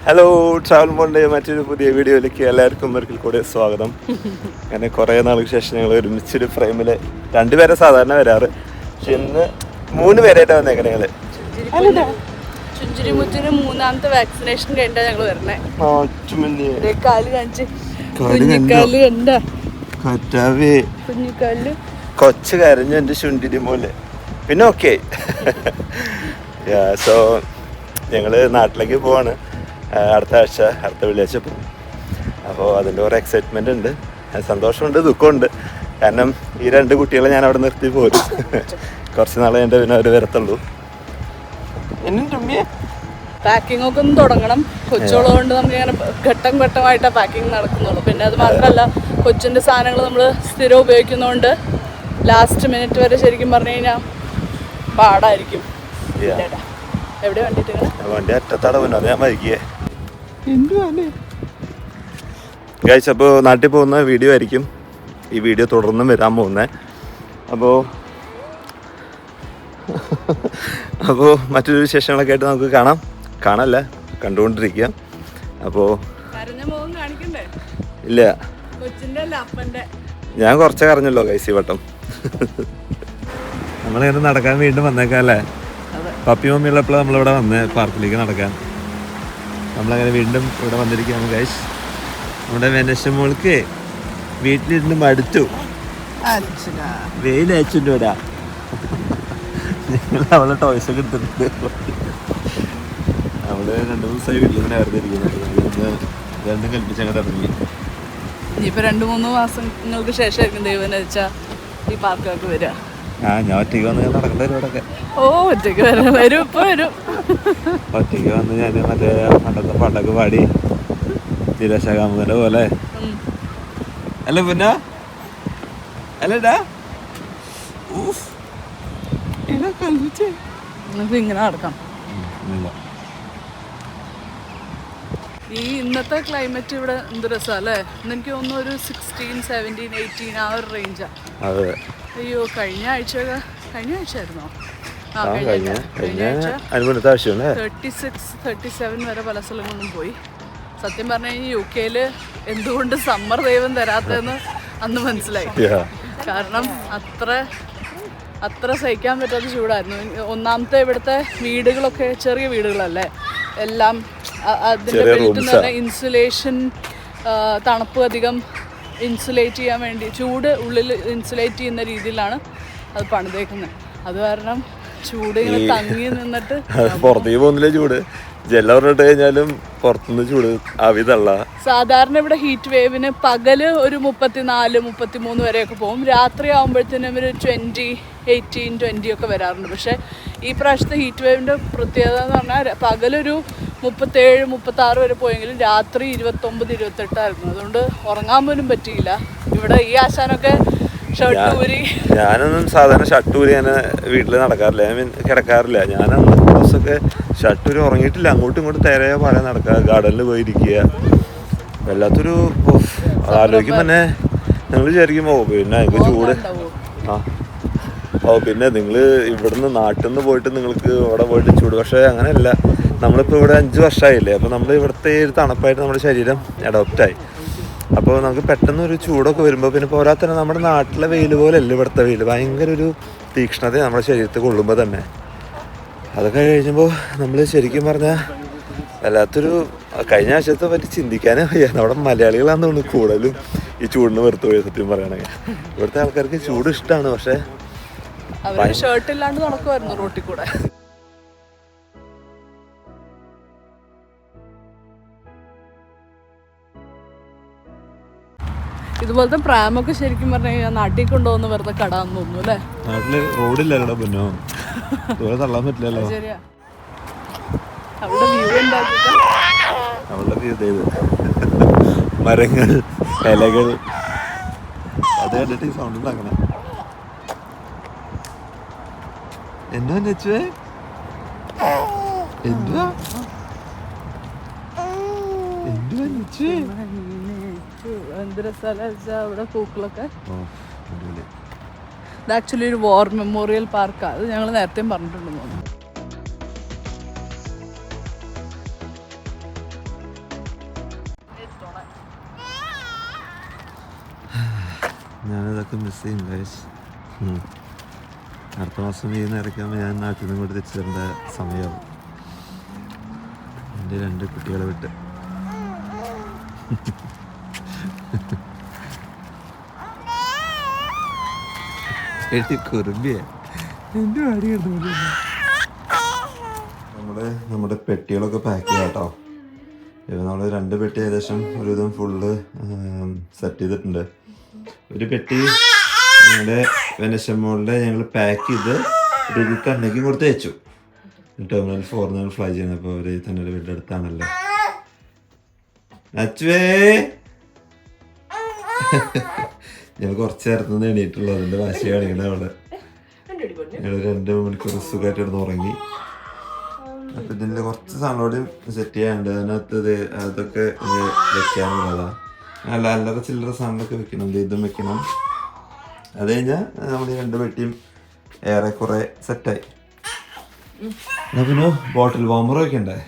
Hello, travel മോളിൻ്റെ മറ്റൊരു പുതിയ വീഡിയോയിലേക്ക് എല്ലാവർക്കും ഒരിക്കൽ കൂടെ സ്വാഗതം. അങ്ങനെ കുറേ നാൾക്ക് ശേഷം ഞങ്ങൾ ഒരുമിച്ചൊരു ഫ്രെയിമിൽ 2 പേരെ സാധാരണ വരാറ്, പക്ഷെ ഇന്ന് 3 പേരായിട്ടാണ് വന്നേക്കണേ. ഞങ്ങൾ ചുഞ്ചിരിമുറ്റിന് 3ാമത്തെ വാക്സിനേഷൻ കഴിഞ്ഞാൽ ഞങ്ങൾ വരണേ. കൊച്ചു കരഞ്ഞു എൻ്റെ ചുണ്ടിരി മോല്. പിന്നെ ഓക്കെ. സോ ഞങ്ങൾ നാട്ടിലേക്ക് പോവാണ്. അടുത്ത ആഴ്ച, അടുത്ത വെള്ളിയാഴ്ച പോകും. അപ്പോൾ അതിൻ്റെ ഒരു എക്സൈറ്റ്മെൻ്റ് ഉണ്ട്, സന്തോഷമുണ്ട്, ദുഃഖമുണ്ട്. കാരണം ഈ 2 കുട്ടികളെ ഞാൻ അവിടെ നിർത്തി പോരും. കുറച്ച് നാളെ എൻ്റെ പിന്നെ അവർ വരത്തുള്ളൂ. പാക്കിംഗ് ഒക്കെ ഒന്ന് തുടങ്ങണം. കൊച്ചുള്ളതുകൊണ്ട് നമുക്ക് ഇങ്ങനെ ഘട്ടം ഘട്ടമായിട്ടാണ് പാക്കിംഗ് നടക്കുന്നുള്ളൂ. പിന്നെ അത് മാത്രമല്ല, കൊച്ചിൻ്റെ സാധനങ്ങൾ നമ്മൾ സ്ഥിരം ഉപയോഗിക്കുന്നതുകൊണ്ട് ലാസ്റ്റ് മിനിറ്റ് വരെ ശരിക്കും പറഞ്ഞു കഴിഞ്ഞാൽ പാടായിരിക്കും. എവിടെ വണ്ടി അറ്റത്താടെ പോയി, അത് ഞാൻ വൈകിയേ. ഗൈസ്, അപ്പോൾ നാട്ടിൽ പോകുന്ന വീഡിയോ ആയിരിക്കും ഈ വീഡിയോ തുടർന്നും വരാൻ പോകുന്നത്. അപ്പോൾ മറ്റൊരു വിശേഷങ്ങളൊക്കെ ആയിട്ട് നമുക്ക് കാണാമല്ല കണ്ടുകൊണ്ടിരിക്കുക. അപ്പോൾ ഇല്ല, ഞാൻ കുറച്ചേ കറഞ്ഞല്ലോ ഗൈസ് ഈ വട്ടം. നമ്മളിങ്ങനെ നടക്കാൻ വീണ്ടും വന്നേക്കാം അല്ലേ? പപ്പി മമ്മി ഉള്ളപ്പോഴാണ് നമ്മളിവിടെ വന്ന് പാർക്കിലേക്ക് നടക്കാൻ. നമ്മളങ്ങനെ വീണ്ടും ഇവിടെ വന്നിരിക്കുകയാണ് ഗൈസ്. നമ്മുടെ വെനശ്ശമോൾക്ക് വീട്ടിലിരുന്ന് മടുത്തു. വെയിൽ അയച്ചിട്ട് വരാ. ഞങ്ങൾ അവളെ ടോയ്സൊക്കെ എടുത്തിട്ടുണ്ട്. അവള് 2-3 ദിവസമായി വീട്ടിൽ തന്നെ വെറുതെ ഇരിക്കുന്നത്. രണ്ടും കൽപ്പിച്ച് അങ്ങോട്ട് ഇറങ്ങി. ഇനിയിപ്പോൾ 2-3 മാസങ്ങൾക്ക് ശേഷമായിരിക്കും ദൈവം വെച്ചാൽ ഈ പാർക്കൊക്കെ വരിക. ഞാൻ ഒറ്റയ്ക്ക് വന്ന് ഞാൻ നടക്കേണ്ട പരിപാടൊക്കെ. ഒറ്റയ്ക്ക് വരും, ഇപ്പൊ വരും. ഒറ്റയ്ക്ക് വന്ന് ഞാൻ മറ്റേ പണ്ടത്തെ പാട്ടൊക്കെ പാടി തിരശകാമുകന്റെ പോലെ അല്ല പിന്നെ അല്ലടാ ഇങ്ങനെ നടക്കാം. ഈ ഇന്നത്തെ ക്ലൈമറ്റ് ഇവിടെ എന്ത് രസമല്ലേ? എനിക്ക് തോന്നുന്നു ഒരു 16, 17, 18 ആ ഒരു റേഞ്ചാ. അയ്യോ, കഴിഞ്ഞ ആഴ്ചയായിരുന്നോ? കഴിഞ്ഞ ആഴ്ച 36, 37 വരെ പല സ്ഥലങ്ങളിലും പോയി. സത്യം പറഞ്ഞു കഴിഞ്ഞാൽ UK എന്തുകൊണ്ട് സമ്മർ ദൈവം തരാത്തതെന്ന് അന്ന് മനസ്സിലായി. കാരണം അത്ര സഹിക്കാൻ പറ്റാത്ത ചൂടായിരുന്നു. ഒന്നാമത്തെ ഇവിടുത്തെ വീടുകളൊക്കെ ചെറിയ വീടുകളല്ലേ, എല്ലാം അതിൻ്റെ ബെൽറ്റ് എന്ന് പറഞ്ഞാൽ ഇൻസുലേഷൻ, തണുപ്പ് അധികം ഇൻസുലേറ്റ് ചെയ്യാൻ വേണ്ടി, ചൂട് ഉള്ളിൽ ഇൻസുലേറ്റ് ചെയ്യുന്ന രീതിയിലാണ് അത് പണിതേക്കുന്നത്. അത് കാരണം ചൂട് ഇങ്ങനെ തങ്ങി നിന്നിട്ട് പുറത്തേക്ക് പോകുന്നില്ല. ചൂട് ജലറിട്ട് കഴിഞ്ഞാലും പുറത്തുനിന്ന് ചൂട് ആവി തള്ള. സാധാരണ ഇവിടെ ഹീറ്റ് വേവിന് പകല് ഒരു 34, 33 വരെയൊക്കെ പോകും. രാത്രി ആകുമ്പോഴത്തേനും ഒരു 20, 18, 20 ഒക്കെ വരാറുണ്ട്. പക്ഷേ ഈ പ്രാവശ്യത്തെ ഹീറ്റ് വേവിൻ്റെ പ്രത്യേകത എന്ന് പറഞ്ഞാൽ പകലൊരു 37, 36 വരെ പോയെങ്കിലും രാത്രി 29, 28 ആയിരുന്നു. അതുകൊണ്ട് ഉറങ്ങാൻ പോലും പറ്റിയില്ല. ഇവിടെ ഈ ആശാനൊക്കെ ഷർട്ട് ഊരി. ഞാനൊന്നും സാധാരണ ഷർട്ട് ഊരി ഞാൻ വീട്ടിൽ നടക്കാറില്ല, കിടക്കാറില്ല. ഞാൻ അന്ന് ദിവസമൊക്കെ ഷർട്ട് ഊരി ഉറങ്ങിയിട്ടില്ല. അങ്ങോട്ടും ഇങ്ങോട്ടും തേരയോ പറയാൻ നടക്കുക, ഗാർഡനിൽ പോയിരിക്കുക. വല്ലാത്തൊരു ആലോചിക്കുമ്പോൾ തന്നെ നിങ്ങൾ വിചാരിക്കുമോ പിന്നെ എനിക്ക് ചൂട്. പിന്നെ നിങ്ങൾ ഇവിടുന്ന് നാട്ടിൽ നിന്ന് പോയിട്ട് നിങ്ങൾക്ക് ഇവിടെ പോയിട്ട് ചൂട്. പക്ഷേ അങ്ങനെയല്ല, നമ്മളിപ്പോൾ ഇവിടെ 5 വർഷമായില്ലേ. അപ്പോൾ നമ്മൾ ഇവിടുത്തെ ഒരു തണുപ്പായിട്ട് നമ്മുടെ ശരീരം അഡോപ്റ്റായി. അപ്പോൾ നമുക്ക് പെട്ടെന്ന് ഒരു ചൂടൊക്കെ വരുമ്പോൾ പിന്നെ പോരാതെ തന്നെ നമ്മുടെ നാട്ടിലെ വെയിൽ പോലെയല്ല ഇവിടുത്തെ വെയിൽ. ഭയങ്കര ഒരു തീക്ഷ്ണത നമ്മുടെ ശരീരത്തിൽ കൊള്ളുമ്പോൾ തന്നെ. അതൊക്കെ കഴിയുമ്പോൾ നമ്മൾ ശരിക്കും പറഞ്ഞാൽ വല്ലാത്തൊരു കഴിഞ്ഞ ആഴ്ചത്തെ പറ്റി ചിന്തിക്കാനേ വയ്യ. നമ്മുടെ മലയാളികളാണെന്ന് തോന്നുന്നു കൂടുതലും ഈ ചൂടിന് വെറുത്ത് പോയി. സത്യം പറയുകയാണെങ്കിൽ ഇവിടുത്തെ ആൾക്കാർക്ക് ചൂട് ഇഷ്ടമാണ്, പക്ഷേ ഷർട്ട് ഇല്ലാണ്ട് നടക്കുമായിരുന്നു റോട്ടിൽ കൂടെ. ഇതുപോലത്തെ പ്രാമൊക്കെ ശരിക്കും പറഞ്ഞു കഴിഞ്ഞാൽ നാട്ടിൽ കൊണ്ടുപോകുന്ന വെറുതെ കടാന്ന് തോന്നുന്നു അല്ലേ? നാട്ടില് റോഡില്ലല്ലോ, പിന്നെ തള്ളാൻ പറ്റില്ലല്ലോ. ശരിയാ. അവിടെ വ്യൂ മരങ്ങൾ, ഇലകൾ, അത് കണ്ടിട്ട് ഈ സൗണ്ട് ഉണ്ടാക്കണം. എന്നാ വെച്ചേ എന്തുവാ എന്ത് രസമല്ല അവിടെ പൂക്കളൊക്കെ. ഇത് ആക്ച്വലി ഒരു വാർ മെമ്മോറിയൽ പാർക്കാണ്. അത് ഞങ്ങൾ നേരത്തെയും പറഞ്ഞിട്ടുണ്ടെന്ന് തോന്നുന്നു. ഞാനിതൊക്കെ മിസ് ചെയ്യും ഗൈസ്. അടുത്ത മാസം ഈ നിറയ്ക്കുമ്പോൾ ഞാൻ നാട്ടിൽ നിന്ന് ഇങ്ങോട്ട് തിരിച്ചു തരേണ്ട സമയമാവും എൻ്റെ 2 കുട്ടികളെ വിട്ട്. കുറുമ്പിയ എൻ്റെ അടി നമ്മുടെ പെട്ടികളൊക്കെ പാക്ക് ചെയ്യാം കേട്ടോ. ഇപ്പം നമ്മൾ 2 പെട്ടി ഏകദേശം ഒരുവിധം ഫുള്ള് സെറ്റ് ചെയ്തിട്ടുണ്ട്. ഒരു പെട്ടി ഞങ്ങളുടെ വെനശമോളിൻ്റെ ഞങ്ങൾ പാക്ക് ചെയ്ത് രുചിക്ക് അന്നേക്കും കൊടുത്ത് വെച്ചു. ടെർമിനൽ 4 ഞങ്ങൾ ഫ്ലൈ ചെയ്യുന്നപ്പോൾ അവർ തന്നെ ഒരു വീടിൻ്റെ അടുത്താണല്ലോ. അച്ചുവേ ഞങ്ങൾ കുറച്ച് നേരത്ത് നിന്ന് എണീറ്റുള്ളൂ. അതിൻ്റെ വാശി കാണിക്കണ അവിടെ ഞങ്ങൾ 2 മണിക്കൂർ സുഖമായിട്ട് ഇടുന്ന് ഉറങ്ങി. അപ്പം ഇതിൻ്റെ കുറച്ച് സാധനങ്ങളോടും സെറ്റ് ചെയ്യാനുണ്ട്. അതിനകത്ത് അതൊക്കെ വെക്കാനുള്ളതാണ്. അല്ലറ ചില്ലറ സാധനങ്ങളൊക്കെ വെക്കണം. ഇതും വെക്കണം. അത് കഴിഞ്ഞാൽ നമ്മൾ 2 പെട്ടിയും ഏറെക്കുറെ സെറ്റായി. പിന്നെ ബോട്ടിൽ വാമർ വെക്കണ്ടേ?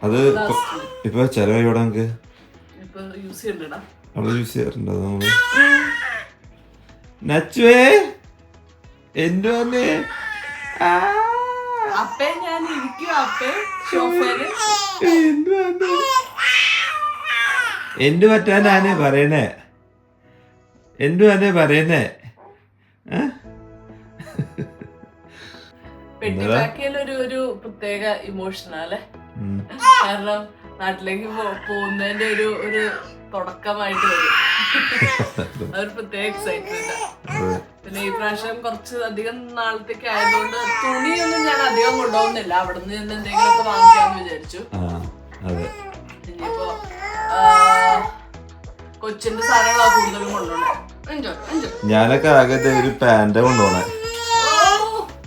അത് ഇപ്പൊ ചെലവായിവിടെ നമുക്ക് അവിടെ യൂസ് ചെയ്യാറുണ്ട്. അത് നമ്മള് നച്ചുവേ എന്തു വന്നേ എന്തു പറ്റാനാണ് പറയണേ? എന്തു തന്നെ പറയുന്നേ? ഒരു പ്രത്യേക ഇമോഷനാല്ലേ. കാരണം നാട്ടിലേക്ക് പോകുന്നതിന്റെ ഒരു തുടക്കമായിട്ട് വരും. അതൊരു പ്രത്യേക എക്സൈറ്റ്മെന്റ്. പിന്നെ ഈ പ്രാവശ്യം കുറച്ച് അധികം നാളത്തേക്ക് ആയതുകൊണ്ട് തുണിയൊന്നും ഞാൻ അധികം കൊണ്ടുപോകുന്നില്ല. അവിടെ നിന്ന് എന്തെങ്കിലുമൊക്കെ വാങ്ങിക്കാന്ന് വിചാരിച്ചു. ഇനിയിപ്പോ കൊച്ചിന്റെ സാധനങ്ങളാ കൂടുതലും കൊണ്ടുപോകണം. ഞാനൊക്കെ ആകെ ഒരു പാന്റ് കൊണ്ടുപോണേ,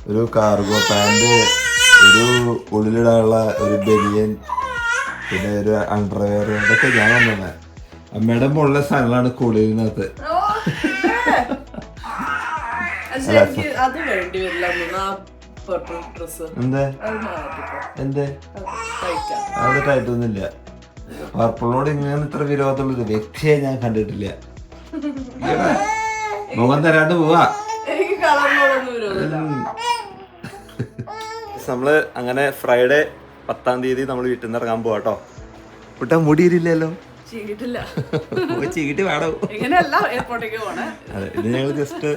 ഒരു കാർഗോ പാന്റ്, ഒരു ഉള്ളിലിടാനുള്ള ഒരു ബനിയൻ, പിന്നെ ഒരു അണ്ടർവെയർ, ഇതൊക്കെ ഞാൻ കൊണ്ടുപോണേ. അമ്മയുടെ മുകളിലെ സാധനങ്ങളാണ് കുളിരിനകത്ത്. അത് ടൈറ്റൊന്നുമില്ല. പർപ്പിളിനോട് ഇങ്ങനെ ഇത്ര വിരോധമുള്ളൊരു വ്യക്തിയെ ഞാൻ കണ്ടിട്ടില്ല. മുഖം തരാണ്ട് പോവാ. നമ്മള് അങ്ങനെ ഫ്രൈഡേ 10-ാം തീയതി നമ്മൾ വീട്ടിൽ നിന്ന് ഇറങ്ങാൻ പോവാട്ടോ. കുട്ടാ മുടിയില്ലല്ലോ, ചീകിട്ട് വേണോ? അതെ, ഇത് ഞങ്ങൾ ജസ്റ്റ്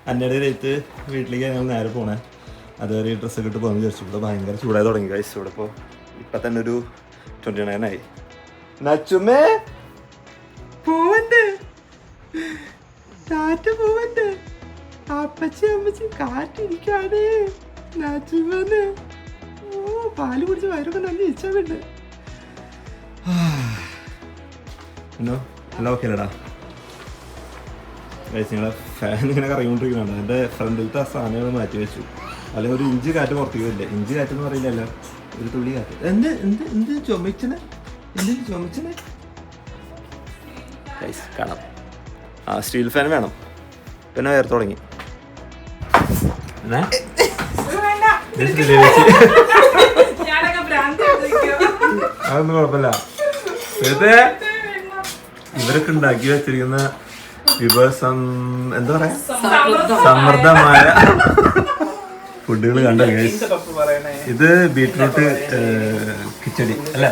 അന്നയുടെ രേറ്റ് വീട്ടിലേക്ക് ഞങ്ങൾ നേരെ പോണേ. അതുവരെ ഡ്രസ്സൊക്കെ ഇട്ട് പോകുന്ന വിചാരിച്ചു. ഇവിടെ ഭയങ്കര ചൂടായി തുടങ്ങി കഴിച്ചു. ഇവിടെ ഇപ്പോൾ ഇപ്പം തന്നെ ഒരു 29 ആയി. നച്ചുമേ പോവണ്ട്, കാറ്റ പോവണ്ട്, അപ്പച്ചി അമ്മച്ചി കാറ്റിരിക്കാണ്. നച്ചുമന്ന് പാല് കുടിച്ച് വയറൊക്കെ നല്ല ഇച്ഛുണ്ട്. എന്നോ എല്ലാം ഓക്കെ അല്ലടാ? നിങ്ങളെ ഫാൻ ഇങ്ങനെ കറങ്ങിക്കൊണ്ടിരിക്കുന്നുണ്ട്. എൻ്റെ ഫ്രണ്ടിലത്തെ സാധനങ്ങൾ മാറ്റി വെച്ചു. അല്ലെങ്കിൽ ഒരു ഇഞ്ച് കാറ്റ് പുറത്തേക്ക് വരില്ല. ഇഞ്ച് കാറ്റെന്ന് പറയില്ലല്ലോ, ഒരു തുള്ളി കാറ്റ്. എന്ത് എന്ത് എന്ത് ചുമച്ചനെ, എന്ത് ചുമച്ചനെ കാണാം. ആ സ്റ്റീൽ ഫാൻ വേണം. പിന്നെ വേറെ തുടങ്ങി. അതൊന്നും കുഴപ്പമില്ല. ഇവരൊക്കെ ഉണ്ടാക്കി വെച്ചിരിക്കുന്ന എന്താ പറയാ, സമൃദ്ധമായ ഫുഡുകൾ കണ്ടോ ഗൈസ്? ഇത് ബീറ്റ്റൂട്ട് കിച്ചടി അല്ല,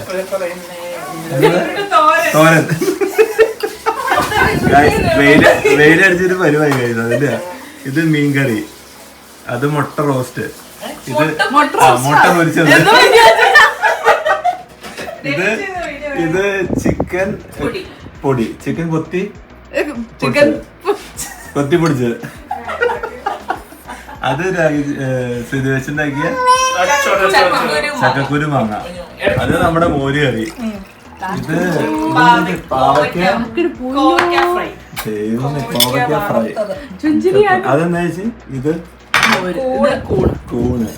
തോരൻ. വെയിലടിച്ചൊരു പരിപാടി കഴിച്ചു അതിന്റെ. ഇത് മീൻകറി, അത് മുട്ട റോസ്റ്റ്, ഇത് മുട്ട പൊരിച്ചത്, ഇത് ചിക്കൻ പൊടി, ചിക്കൻ കൊത്തി പൊടിച്ചത്, അത് സ്ഥിതി വെച്ചുണ്ടാക്കിയ ചക്കക്കുരു മാങ്ങ, അത് നമ്മുടെ മോര് കറി, ഇത് കോവക്ക ഫ്രൈ. അതെന്താ വെച്ച് ഇത് കൂണ്.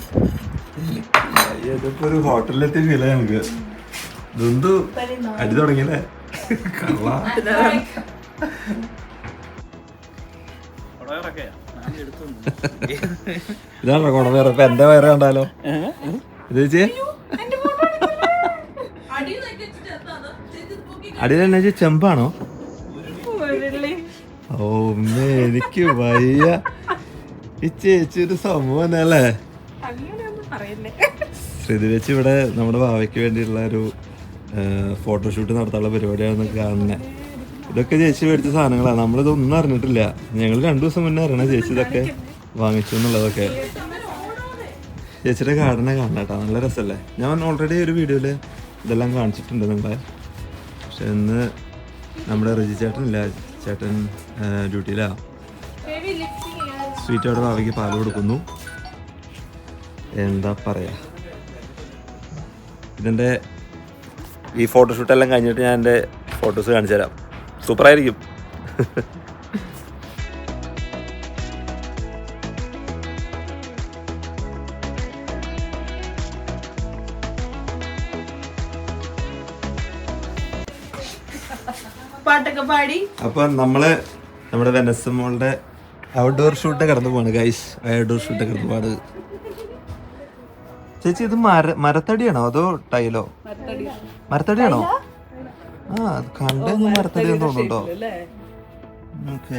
ഇതിപ്പോ ഒരു ഹോട്ടലിലെത്തി ഫീല നമുക്ക്. ഇതൊന്തു അടി തുടങ്ങിയല്ലേ കള്ള. ഇതാണോ കുടവേറെ? ഇപ്പൊ എന്റെ വയറ് കണ്ടാലോ ഇത് ചേച്ചി? അടിയിൽ എന്നാ ചെമ്പാണോ? ഓ എനിക്ക് വയ്യ. ഈ ചേച്ചി ഒരു സംഭവം തന്നെ അല്ലേ. ശ്രുതി ചേച്ചി ഇവിടെ നമ്മുടെ ഭാവയ്ക്ക് വേണ്ടിയിട്ടുള്ള ഒരു ഫോട്ടോഷൂട്ട് നടത്താനുള്ള പരിപാടിയാണ് കാണുന്നത്. ഇതൊക്കെ ചേച്ചി മേടിച്ച സാധനങ്ങളാണ്. നമ്മളിതൊന്നും അറിഞ്ഞിട്ടില്ല. ഞങ്ങൾ 2 ദിവസം മുന്നേ അറിയണ ചേച്ചി ഇതൊക്കെ വാങ്ങിച്ചു എന്നുള്ളതൊക്കെ. ചേച്ചിയുടെ ഗാർഡനെ കാണണം കേട്ടോ, നല്ല രസമല്ലേ. ഞാൻ ഓൾറെഡി ഒരു വീഡിയോയിൽ ഇതെല്ലാം കാണിച്ചിട്ടുണ്ട് നിങ്ങളെ. പക്ഷെ ഇന്ന് നമ്മുടെ റിജി ചേട്ടനില്ല, ചേട്ടൻ ഡ്യൂട്ടിയിലാണ്. സ്വീറ്റോടെ ഭാവിക്ക് പാല് കൊടുക്കുന്നു. എന്താ പറയാ, ഇതിൻ്റെ ഈ ഫോട്ടോഷൂട്ടെല്ലാം കഴിഞ്ഞിട്ട് ഞാൻ എൻ്റെ ഫോട്ടോസ് കാണിച്ചു തരാം. സൂപ്പറായിരിക്കും. പാട്ടൊക്കെ പാടി അപ്പൊ നമ്മുടെ വെനസ് മോളുടെ ഔട്ട്ഡോർ ഷൂട്ട് കടന്നു പോവാണ് ഗൈസ്. ഔട്ട്ഡോർ ഷൂട്ട് കടന്നു പോവാണ്. ചേച്ചി ഇത് മരത്തടിയാണോ അതോ ടൈലോ? മരത്തടിയാണോ? ആ അത് കണ്ട മരത്തടി തോന്നുന്നുണ്ടോ? ഓക്കെ,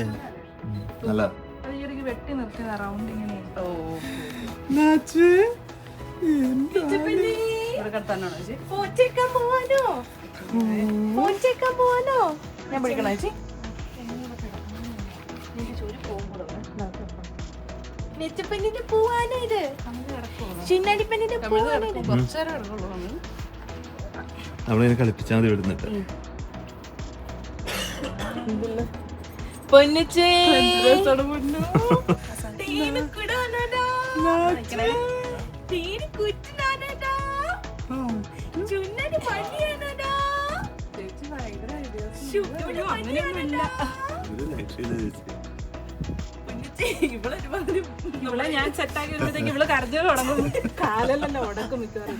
നല്ല വെട്ടി നിർത്തി റൗണ്ടിങ്ങനെ ഞാൻ പഠിക്കണോ ചേച്ചി? നെച്ചപ്പന്നിന്റെ പൂവാനോ ഇത്? ചിന്നടിപ്പന്നിന്റെ പൂവാനോ ഇത്? കുറച്ചേരം എടുക്കുള്ളൂ. നമ്മളിങ്ങനെ കളിപ്പിച്ചാൽ മതി വിടുന്നിട്ട്. പൊന്നിച്ചേ ഇവളെ ഞാൻ സെറ്റാക്കി വരുമ്പോഴത്തേക്ക് ഇവള് കരഞ്ഞു തുടങ്ങും. കാലെല്ലാം ഉടക്കും മിക്കവാറും.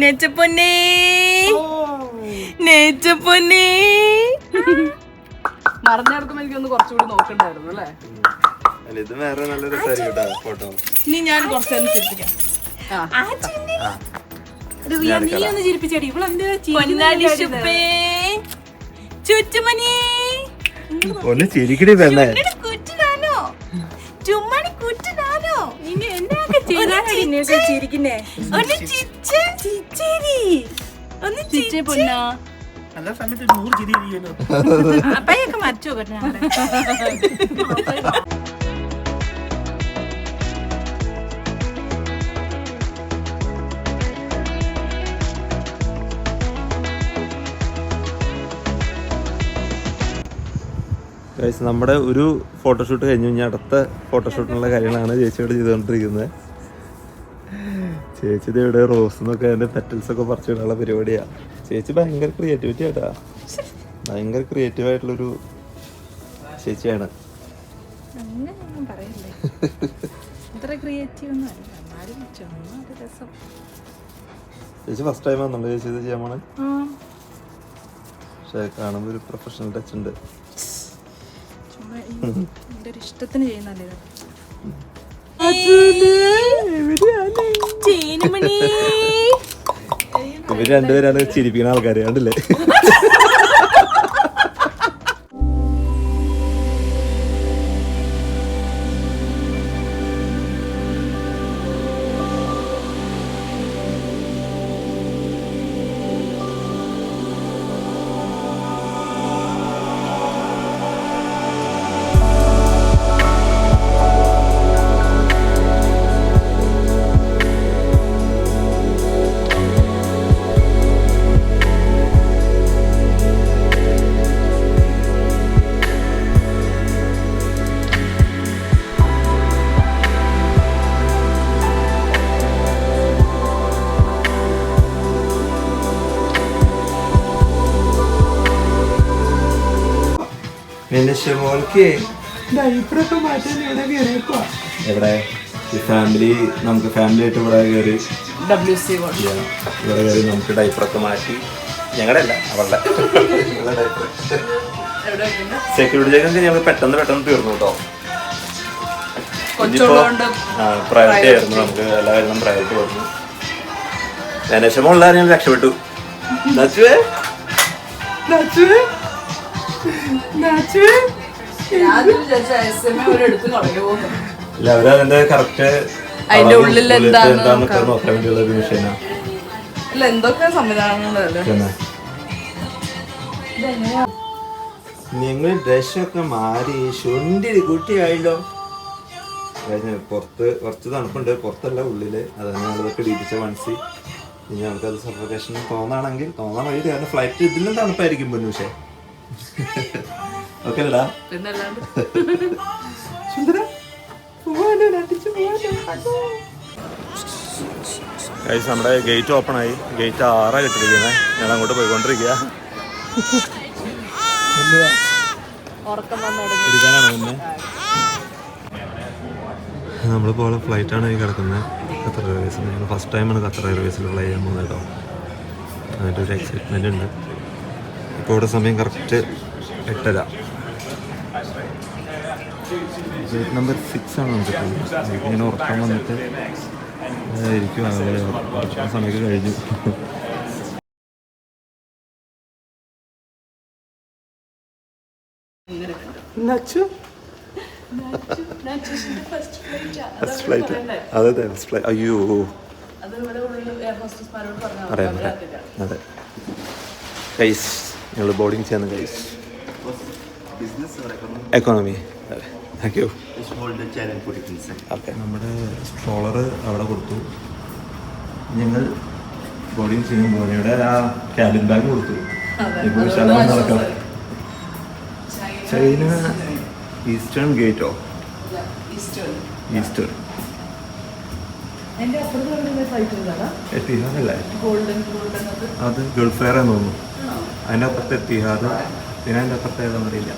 നെച്ചപ്പൊന്നേ നെച്ചപ്പൊന്നേ മറന്നെടുക്കുമ്പോ എനിക്കൊന്ന് കുറച്ചുകൂടി നോക്കണ്ടായിരുന്നു അല്ലേ? ഇത് വേറെ നല്ല രസമായിരിക്കും ഫോട്ടോ. ഇനി ഞാൻ കുറച്ച് നേരം ചിരിപ്പിക്കാം. നീ ഒന്ന് ചിരിപ്പിച്ചേടി. ഒന്ന് ചിരിക്കടി പെണ്ണേ. അപ്പയൊക്കെ മറ്റോ നമ്മുടെ ഒരു ഫോട്ടോഷൂട്ട് കഴിഞ്ഞു. ഇനി അടുത്ത ഫോട്ടോഷൂട്ടിനുള്ള കാര്യങ്ങളാണ് ചേച്ചിയോട് ചെയ്തുകൊണ്ടിരിക്കുന്നത്. ചേച്ചി ഇവിടെ റോസ് എന്നൊക്കെ അതിന്റെ പെറ്റൽസ് ഒക്കെ പറിച്ചിടാനുള്ള പരിപാടിയാ. ചേച്ചി ഭയങ്കര ക്രിയേറ്റിവിറ്റി ആയിട്ടാ, ഭയങ്കര ക്രിയേറ്റീവ് ആയിട്ടുള്ളൊരു ചേച്ചിയാണ്. ചേച്ചി ഫസ്റ്റ് ടൈം ആണല്ലോ ചേച്ചി ഇത് ചെയ്യാൻ പോണേ. പക്ഷെ കാണുമ്പോ ഒരു പ്രൊഫഷണൽ ടച്ച് ഉണ്ട്. ഇഷ്ടത്തിന് ചെയ്യുന്നല്ലേ. ഇവര് രണ്ടുപേരാണ് ചിരിപ്പിക്കുന്ന ആൾക്കാര് കണ്ടില്ലേ? എവിടെ ഫാമിലി, നമുക്ക് ഫാമിലി ആയിട്ട് ഇവിടെ കയറി ഇവിടെ കയറി നമുക്ക് ഡൈപ്പറൊക്കെ മാറ്റി. ഞങ്ങളുടെ അല്ല അവളുടെ ഡൈപ്പർ സെക്യൂരിറ്റി ചെക്ക് ഞങ്ങൾ പെട്ടെന്ന് തീർന്നു കേട്ടോ. കൊച്ചുള്ളതുകൊണ്ട് പ്രയോറിറ്റി ആയിരുന്നു, നമുക്ക് എല്ലാ കാര്യങ്ങളും പ്രയോറിറ്റി വന്നു. വിഷമമുള്ള ഞാൻ രക്ഷപ്പെട്ടു. ഇല്ല, അവരതിന്റെ കറക്റ്റ് അതിന്റെ ഉള്ളിൽ എന്താന്നൊക്കെ നോക്കാൻ വേണ്ടിയുള്ള ഒരു മെഷീനാണ്. എന്തൊക്കെ സംവിധാനങ്ങളല്ലേ. നിങ്ങൾ ഡ്രസ്സൊക്കെ മാറി ശുണ്ടിരി കുട്ടിയായല്ലോ. പുറത്ത് കുറച്ച് തണുപ്പുണ്ട്, പുറത്തല്ല ഉള്ളില്. അതാണ് ഞങ്ങളിതൊക്കെ ഇടിപ്പിച്ച മനസ്സിൽ. ഇനി നമുക്കത് സഫോക്കേഷൻ തോന്നാൻ വഴി. കാരണം ഫ്ലൈറ്റ് ഇതിലും തണുപ്പായിരിക്കും പൊന്നു. പക്ഷേ ഓക്കെ അല്ലടാ. നമ്മുടെ ഗേറ്റ് ഓപ്പൺ ആയി. ഗേറ്റ് 6 കിട്ടിയിരിക്കുന്നത്. ഞാൻ അങ്ങോട്ട് പോയിക്കൊണ്ടിരിക്കുക. എടുക്കാനാണ് മുന്നേ. നമ്മൾ പോലെ ഫ്ലൈറ്റാണ് ഈ കിടക്കുന്നത്. ഖത്തർ എയർവേസിൽ. ഞങ്ങൾ ഫസ്റ്റ് ടൈമാണ് ഖത്തർ എയർവേസിൽ ഫ്ലൈ ചെയ്യാൻ പോകുന്നത് കേട്ടോ. അതിൻ്റെ ഒരു എക്സൈറ്റ്മെൻ്റ് ഉണ്ട്. ഇപ്പോൾ ഇവിടെ സമയം കറക്റ്റ് 8:30. ഗേറ്റ് നമ്പർ 6 ആണ് നമുക്ക്. ഇങ്ങനെ ഉറക്കം വന്നിട്ട് ഇരിക്കും. ഉറക്കം സമയമൊക്കെ കഴിഞ്ഞു. അയ്യോ അറിയാം. അതെ ഗൈസ്, ഞങ്ങൾ ബോർഡിങ് ചെയ്യുന്ന guys. Economy. Thank you. Okay, നമ്മുടെ സ്ട്രോളർ അവിടെ കൊടുത്തു. ഞങ്ങൾ ബോർഡിങ് ചെയ്യുമ്പോൾ ഇവിടെ ആ ക്യാബിൻ ബാഗ് കൊടുത്തു. ഇപ്പോൾ വിശാലമായി നടക്കാം. ചൈന ഈസ്റ്റേൺ ഗേറ്റോ? ഈസ്റ്റേൺ എത്തിഹാദല്ലേ? അത് ഗൾഫ് എയർ എന്ന് തോന്നുന്നു. അതിൻ്റെ അപ്പുറത്ത് എത്തിഹാദ്, പിന്നെ അതിൻ്റെ അപ്പുറത്ത് ഏതാണെന്ന് അറിയില്ല.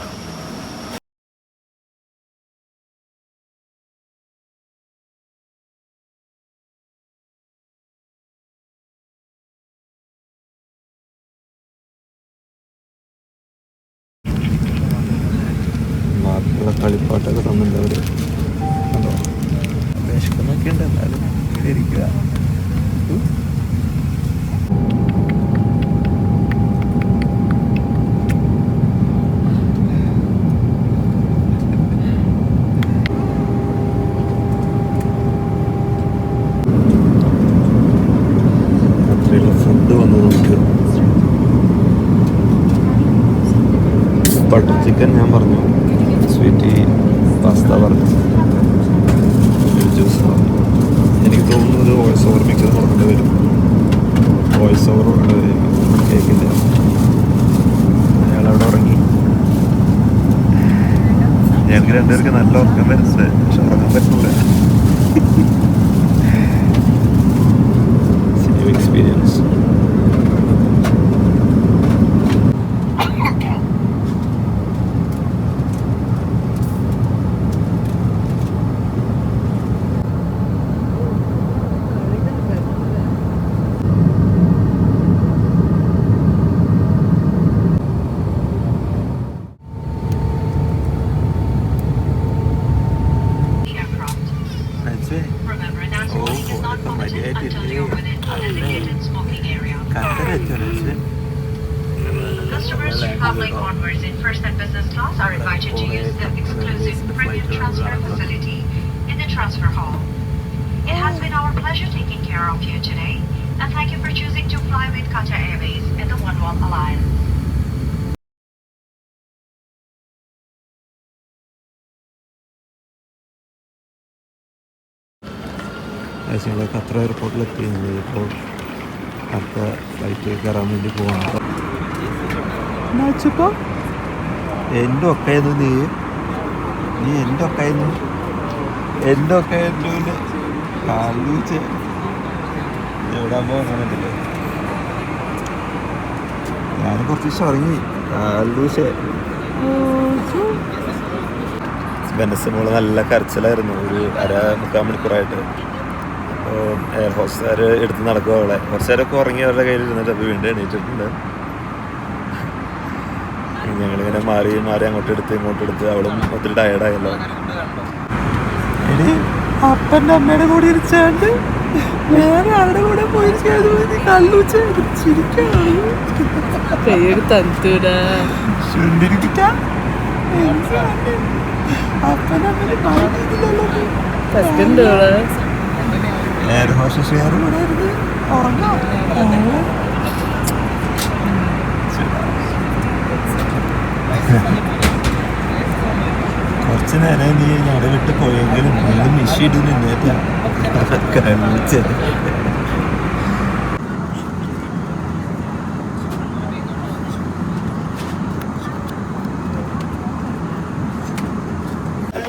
ബാക്കിയുള്ള കളിപ്പാട്ടൊക്കെ തന്നിട്ടുണ്ട് അവർ. അതോ വിശക്കുന്നൊക്കെ ഉണ്ട്. എന്നാലും ഇവിടെ ഇരിക്കുക. അത്രയുള്ള ഫുഡ് വന്നു നമുക്ക്. ബട്ടർ ചിക്കൻ ഞാൻ പറഞ്ഞു, സ്വീറ്റി പാസ്ത പറഞ്ഞു, ജ്യൂസ് പറഞ്ഞു. എനിക്ക് തോന്നുന്നത് വോയിസ് ഓവർ മിക്സ് കൊടുക്കേണ്ടി വരും. വോയിസ് ഓവർ കൊടുക്കേണ്ടി വരും. കേൾക്കില്ല. അയാളവിടെ ഉറങ്ങി. ഞങ്ങൾക്ക് രണ്ടുപേർക്ക് നല്ല ഉറക്കം വരുന്നുണ്ട്. പക്ഷെ ഉറങ്ങാൻ പറ്റില്ല. New experience. Customers traveling onwards in first and business class are invited to use the exclusive premium transfer facility in the transfer hall. It has been our pleasure taking care of you today, and thank you for choosing to fly with Qatar Airways and the One World Alliance. ഞങ്ങൾ Qatar എയർപോർട്ടിലെത്തി. ഇപ്പോൾ അടുത്ത flight കയറാൻ വേണ്ടി പോകണം. എൻ്റെ ഒക്കെയായിരുന്നു നീ എൻ്റെ ഒക്കെയായിരുന്നു കാലൂച്ച് എവിടാകുമ്പോൾ അങ്ങനെയുണ്ടല്ലോ. ഞാൻ കുറച്ച് ദിവസം ഇറങ്ങി കാലൂച്ച്. വെനസ്മോള് നല്ല കരച്ചിലായിരുന്നു. ഒരു 3/4 മണിക്കൂറായിട്ട്. അപ്പോൾ എയർ ഹോസ്റ്റർ എടുത്ത് നടക്കുക. അവളെ കുറച്ച് നേരമൊക്കെ ഉറങ്ങി അവരുടെ കയ്യിൽ ഇരുന്നിട്ട് അപ്പോൾ വീണ്ടും എണീറ്റിട്ടുണ്ട്. ഞങ്ങളിങ്ങനെ മാറി മാറി ഇങ്ങോട്ടെടുത്ത് അവളും ഒത്തിരി ടയർഡായല്ലോ. എടി അപ്പൻ്റെ അമ്മയുടെ കൂടെ ഇരിച്ചാണ്ട് വേറെ ആരുടെ കൂടെ പോയി കുറച്ച് നേരം നീ അവിടെ വിട്ട് പോയെങ്കിലും നിങ്ങൾ മിഷിയിടുന്നു കഴിച്ചത്.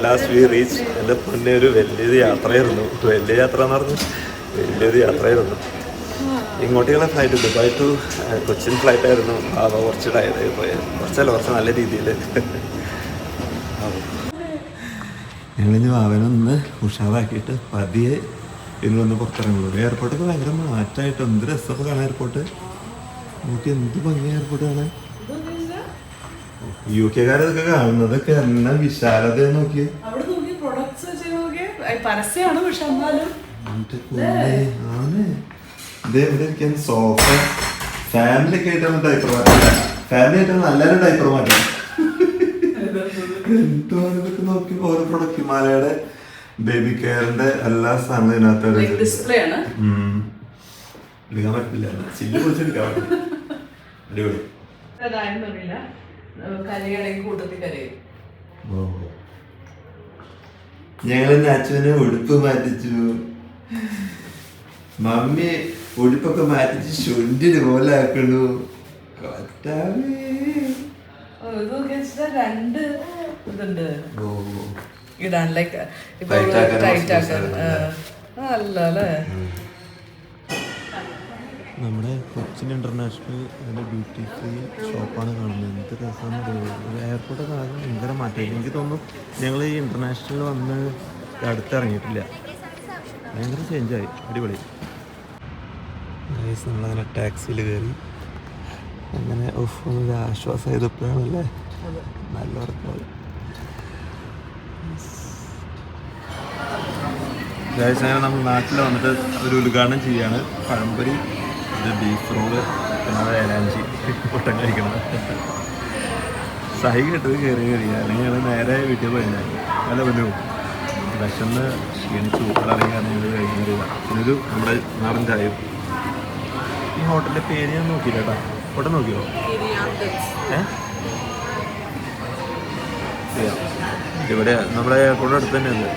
Last V reach. എൻ്റെ പൊന്നെ ഒരു വലിയൊരു യാത്രയായിരുന്നു. വലിയ യാത്ര എന്ന് പറഞ്ഞു വലിയൊരു യാത്രയായിരുന്നു. ഇങ്ങോട്ടേക്കുള്ള ഫ്ലൈറ്റ് ദുബായ് ടു കൊച്ചിൻ ഫ്ലൈറ്റായിരുന്നു. കുറച്ച് ടയർഡായി പോയത്. കുറച്ച് നല്ല രീതിയിൽ. ഞങ്ങളിനി വാവനൊന്ന് ഉഷാറാക്കിയിട്ട് പതിയെ ഇന്ന് വന്ന് പുറത്തിറങ്ങുള്ളൂ. എയർപോർട്ടൊക്കെ ഭയങ്കര മാറ്റമായിട്ട് എന്ത് രസമൊക്കെ കാണാൻ എയർപോർട്ട്. നമുക്ക് എന്ത് ഭംഗി എയർപോർട്ട് കാണാൻ. യു കെക്കാരതൊക്കെ കാണുന്നതൊക്കെ എന്നാ വിശാലത നോക്കിയേ. ഇതെവിടെ സോഫ ഫാമിലി ഒക്കെ ആയിട്ടാണ് ഡൈപ്പർ മാറ്റില്ല. ഫാമിലി ആയിട്ടാണ് നല്ലൊരു ഡൈപ്പർ മാറ്റം. എന്തുവാണിതൊക്കെ നോക്കി ഓരോ പ്രൊഡക്റ്റ്. ഹിമാലയുടെ ബേബി കെയറിന്റെ എല്ലാ സാധനവും ഇതിനകത്ത് എടുക്കാൻ പറ്റില്ല. ചില്ല് പൊളിച്ച് എടുക്കാൻ പറ്റില്ല. അടിപൊളി. ഞങ്ങള് അച്ഛനെ ഉടുപ്പ് മാറ്റിച്ചു. മമ്മി ഉടുപ്പൊക്കെ മാറ്റിച്ച് ശുണ്ടിന് പോലെ ആക്കണു. രണ്ട് ഇതുണ്ട് ഇടാൻ ലൈക്ക് ഇപ്പൊ ടൈറ്റ് ആക്കാൻ അല്ലേ. നമ്മുടെ കൊച്ചിൻ ഇന്റർനാഷണൽ അതിൻ്റെ ഡ്യൂട്ടി ഫ്രീ ഷോപ്പാണ് കാണുന്നത്. എന്ത് രസമാണ്. എയർപോർട്ടൊക്കെ ആകെ ഭയങ്കര മാറ്റം. എനിക്ക് തോന്നുന്നു ഞങ്ങൾ ഈ ഇന്റർനാഷണൽ വന്ന് അടുത്തിറങ്ങിയിട്ടില്ല. ഭയങ്കര ചേഞ്ചായി. അടിപൊളി. നമ്മളങ്ങനെ ടാക്സിയിൽ കയറി അങ്ങനെ ഒരു ആശ്വാസമായപ്പോഴാണല്ലേ നല്ല ഉറക്കമാണ്. അങ്ങനെ നമ്മൾ നാട്ടിൽ വന്നിട്ട് ഒരു ഉദ്ഘാടനം ചെയ്യാണ്. പഴംപൊരി, ഇത് ബീഫ് റോള്, പിന്നെ ഏലാഞ്ചി പൊട്ടൻ കഴിക്കണം. സഹി കേട്ടത് കയറി അല്ലെങ്കിൽ ഞങ്ങൾ നേരെ വീട്ടിൽ പോയത്. അല്ല പിന്നെ വിശന്ന് ക്ഷീണിച്ചു ഇറങ്ങി ഞങ്ങൾ കഴിഞ്ഞ പിന്നെ നമ്മുടെ നാടൻ ചായയും. ഈ ഹോട്ടലിൻ്റെ പേര് ഞാൻ നോക്കിയില്ല കേട്ടോ. ഹോട്ടൽ നോക്കിയോ? ഇവിടെ നമ്മുടെ എയർപോർട്ട് അടുത്ത് തന്നെയുണ്ട്.